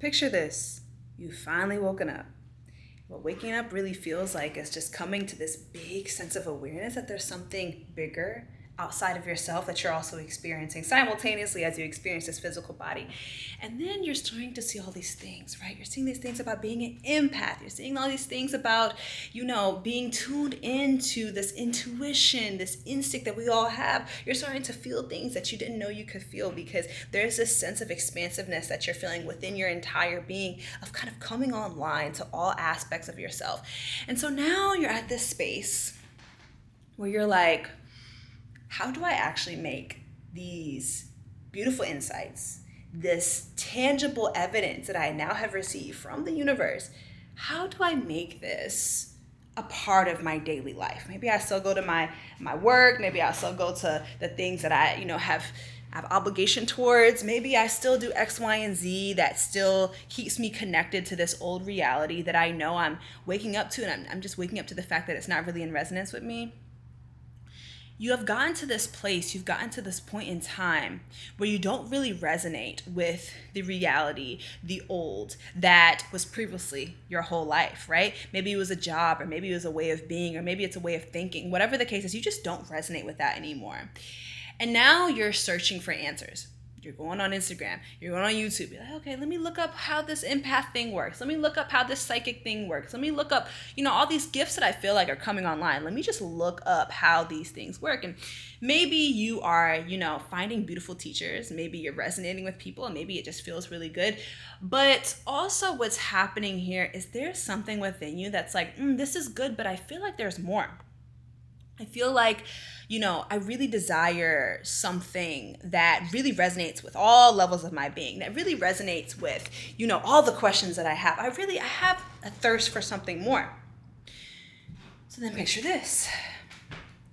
Picture this. You've finally woken up. What waking up really feels like is just coming to this big sense of awareness that there's something bigger outside of yourself that you're also experiencing simultaneously as you experience this physical body. And then you're starting to see all these things, right? You're seeing these things about being an empath. You're seeing all these things about, being tuned into this intuition, this instinct that we all have. You're starting to feel things that you didn't know you could feel because there's this sense of expansiveness that you're feeling within your entire being of kind of coming online to all aspects of yourself. And so now you're at this space where you're like, how do I actually make these beautiful insights, this tangible evidence that I now have received from the universe, how do I make this a part of my daily life? Maybe I still go to my work, maybe I still go to the things that I, have obligation towards. Maybe I still do X, Y, and Z that still keeps me connected to this old reality that I know I'm waking up to, and I'm just waking up to the fact that it's not really in resonance with me. You have gotten to this place, you've gotten to this point in time where you don't really resonate with the reality, the old, that was previously your whole life, right? Maybe it was a job, or maybe it was a way of being, or maybe it's a way of thinking. Whatever the case is, you just don't resonate with that anymore. And now you're searching for answers. You're going on Instagram, you're going on YouTube. You're like, okay, let me look up how this empath thing works. Let me look up how this psychic thing works. Let me look up, all these gifts that I feel like are coming online. Let me just look up how these things work. And maybe you are, finding beautiful teachers. Maybe you're resonating with people, and maybe it just feels really good. But also what's happening here is there's something within you that's like, this is good, but I feel like there's more. I feel like, I really desire something that really resonates with all levels of my being, that really resonates with, all the questions that I have. I have a thirst for something more. So then picture this.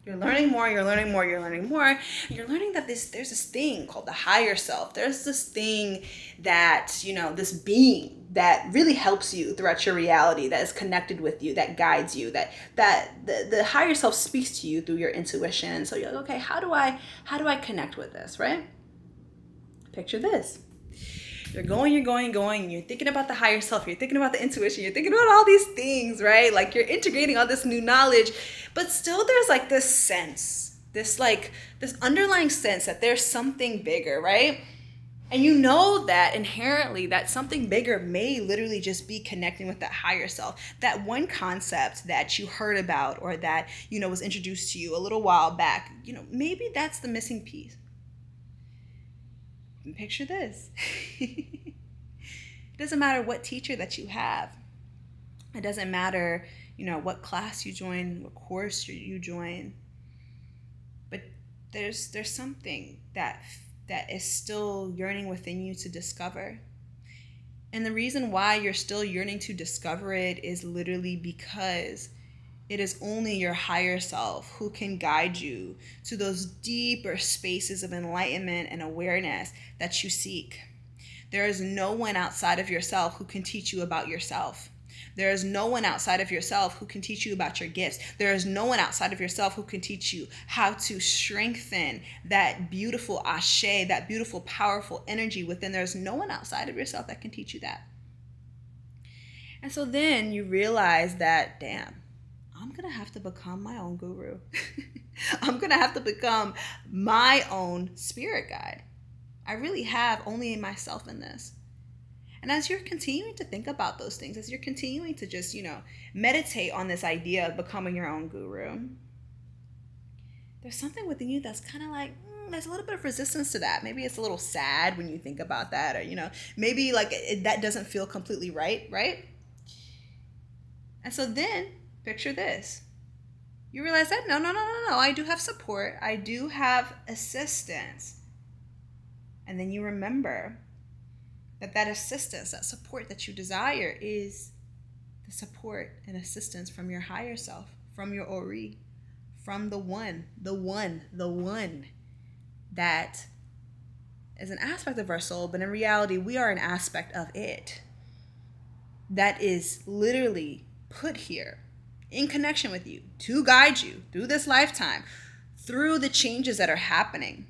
You're learning more, you're learning more, you're learning more. And you're learning that there's this thing called the higher self. There's this thing that, this being that really helps you throughout your reality, that is connected with you, that guides you, that the higher self speaks to you through your intuition. And so you're like, okay, how do I connect with this, right? Picture this. You're going, you're thinking about the higher self, you're thinking about the intuition, you're thinking about all these things, right? Like you're integrating all this new knowledge, but still there's like this sense, this underlying sense that there's something bigger, right? And you know that inherently that something bigger may literally just be connecting with that higher self, that one concept that you heard about or that, was introduced to you a little while back, maybe that's the missing piece. And picture this. It doesn't matter what teacher that you have. It doesn't matter, what class you join, what course you join. But there's something that is still yearning within you to discover. And the reason why you're still yearning to discover it is literally because it is only your higher self who can guide you to those deeper spaces of enlightenment and awareness that you seek. There is no one outside of yourself who can teach you about yourself. There is no one outside of yourself who can teach you about your gifts. There is no one outside of yourself who can teach you how to strengthen that beautiful ashe, that beautiful, powerful energy within. There's no one outside of yourself that can teach you that. And so then you realize that, damn, I'm going to have to become my own guru. I'm going to have to become my own spirit guide. I really have only myself in this. And as you're continuing to think about those things, as you're continuing to just, meditate on this idea of becoming your own guru, there's something within you that's kind of like, there's a little bit of resistance to that. Maybe it's a little sad when you think about that, or, maybe like that doesn't feel completely right? And so then picture this. You realize that, no, I do have support. I do have assistance. And then you remember that assistance, that support that you desire is the support and assistance from your higher self, from your Ori, from the one that is an aspect of our soul, but in reality, we are an aspect of it that is literally put here in connection with you to guide you through this lifetime, through the changes that are happening.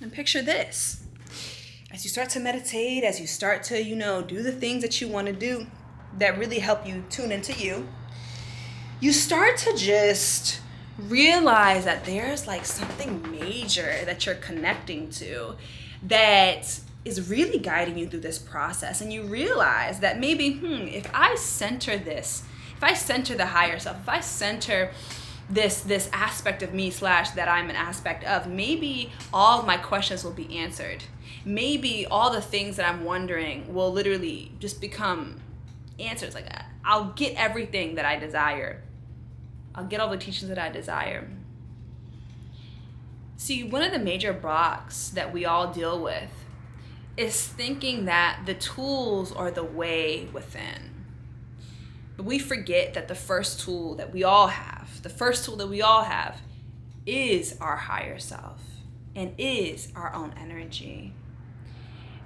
And picture this. as you start to meditate, as you start to, do the things that you want to do that really help you tune into you, you start to just realize that there's like something major that you're connecting to that is really guiding you through this process. And you realize that maybe, if I center this, if I center the higher self, if I center this aspect of me / that I'm an aspect of, maybe all of my questions will be answered. Maybe all the things that I'm wondering will literally just become answers. Like, I'll get everything that I desire. I'll get all the teachings that I desire. See, one of the major blocks that we all deal with is thinking that the tools are the way within. But we forget that the first tool that we all have is our higher self and is our own energy.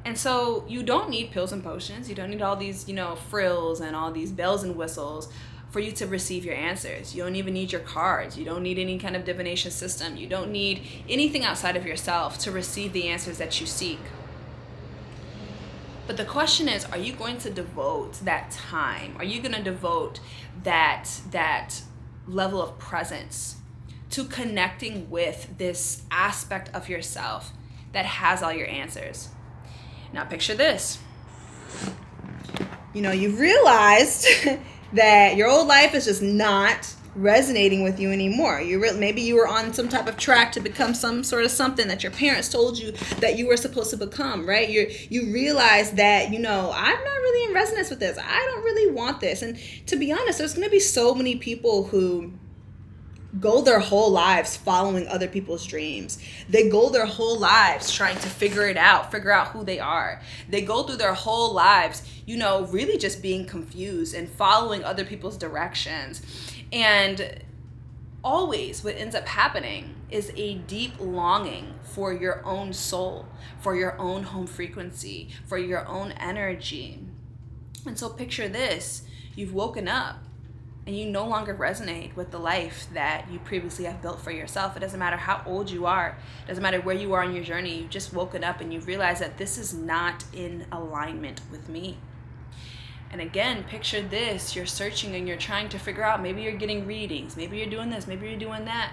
And so you don't need pills and potions. You don't need all these, frills and all these bells and whistles for you to receive your answers. You don't even need your cards. You don't need any kind of divination system. You don't need anything outside of yourself to receive the answers that you seek. But the question is, are you going to devote that time? Are you going to devote that level of presence to connecting with this aspect of yourself that has all your answers? Now picture this. You've realized that your old life is just not resonating with you anymore. Maybe you were on some type of track to become some sort of something that your parents told you that you were supposed to become, right? You realize that, I'm not really in resonance with this. I don't really want this. And to be honest, there's going to be so many people who go their whole lives following other people's dreams. They go their whole lives trying to figure out who they are. They go through their whole lives, really just being confused and following other people's directions. And always what ends up happening is a deep longing for your own soul, for your own home frequency, for your own energy. And so picture this, you've woken up and you no longer resonate with the life that you previously have built for yourself. It doesn't matter how old you are. It doesn't matter where you are in your journey. You've just woken up and you realize that this is not in alignment with me. And again, picture this. You're searching and you're trying to figure out, maybe you're getting readings. Maybe you're doing this. Maybe you're doing that.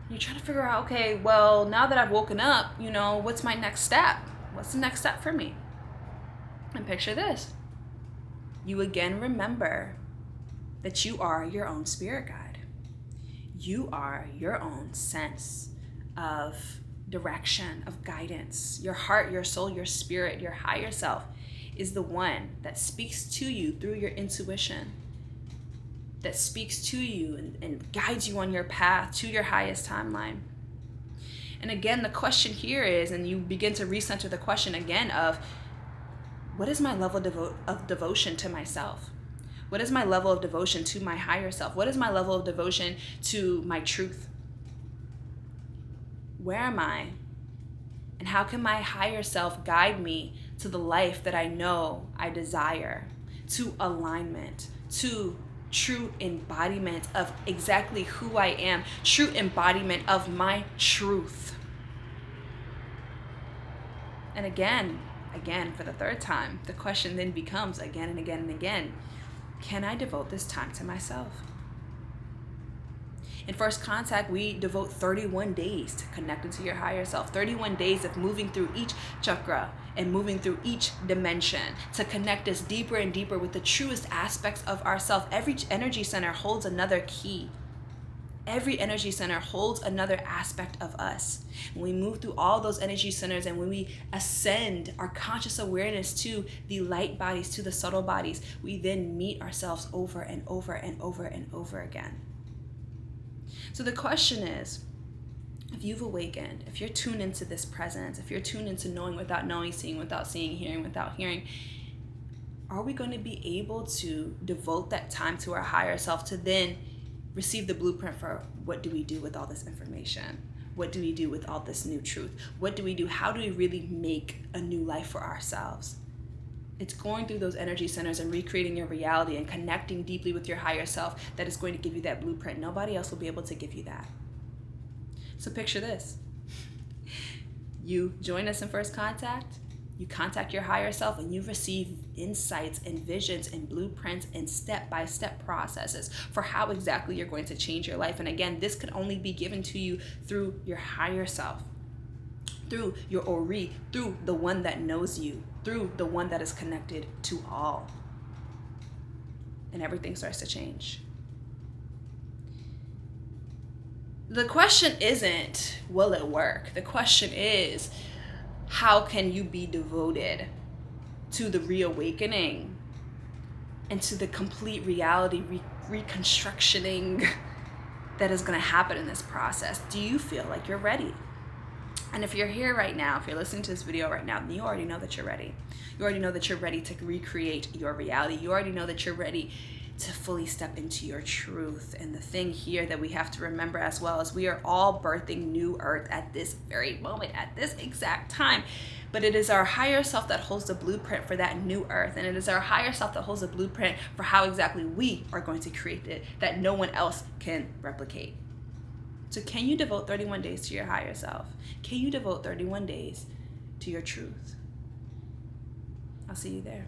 You're trying to figure out, okay, well, now that I've woken up, what's my next step? What's the next step for me? And picture this. You again remember that you are your own spirit guide. You are your own sense of direction, of guidance. Your heart, your soul, your spirit, your higher self is the one that speaks to you through your intuition, that speaks to you and guides you on your path to your highest timeline. And again, the question here is, and you begin to recenter the question again of, what is my level of devotion to myself? What is my level of devotion to my higher self? What is my level of devotion to my truth? Where am I? And how can my higher self guide me to the life that I know I desire, to alignment, to true embodiment of exactly who I am, true embodiment of my truth? And again, for the third time, the question then becomes again and again and again, can I devote this time to myself? In First Contact, we devote 31 days to connecting to your higher self, 31 days of moving through each chakra and moving through each dimension to connect us deeper and deeper with the truest aspects of ourself. Every energy center holds another key. Every energy center holds another aspect of us. When we move through all those energy centers and when we ascend our conscious awareness to the light bodies, to the subtle bodies, we then meet ourselves over and over and over and over again. So the question is, if you've awakened, if you're tuned into this presence, if you're tuned into knowing without knowing, seeing without seeing, hearing without hearing, are we going to be able to devote that time to our higher self to then receive the blueprint for what do we do with all this information? What do we do with all this new truth? What do we do? How do we really make a new life for ourselves? It's going through those energy centers and recreating your reality and connecting deeply with your higher self that is going to give you that blueprint. Nobody else will be able to give you that. So picture this. You join us in First Contact. You contact your higher self and you receive insights and visions and blueprints and step-by-step processes for how exactly you're going to change your life. And again, this could only be given to you through your higher self, through your Ori, through the one that knows you, through the one that is connected to all. And everything starts to change. The question isn't, will it work? The question is, how can you be devoted to the reawakening and to the complete reality reconstructing that is going to happen in this process? Do you feel like you're ready? And if you're here right now, if you're listening to this video right now, then you already know that you're ready. You already know that you're ready to recreate your reality. You already know that you're ready to fully step into your truth. And the thing here that we have to remember as well is we are all birthing new earth at this very moment, at this exact time. But it is our higher self that holds the blueprint for that new earth. And it is our higher self that holds the blueprint for how exactly we are going to create it, that no one else can replicate. So can you devote 31 days to your higher self? Can you devote 31 days to your truth? I'll see you there.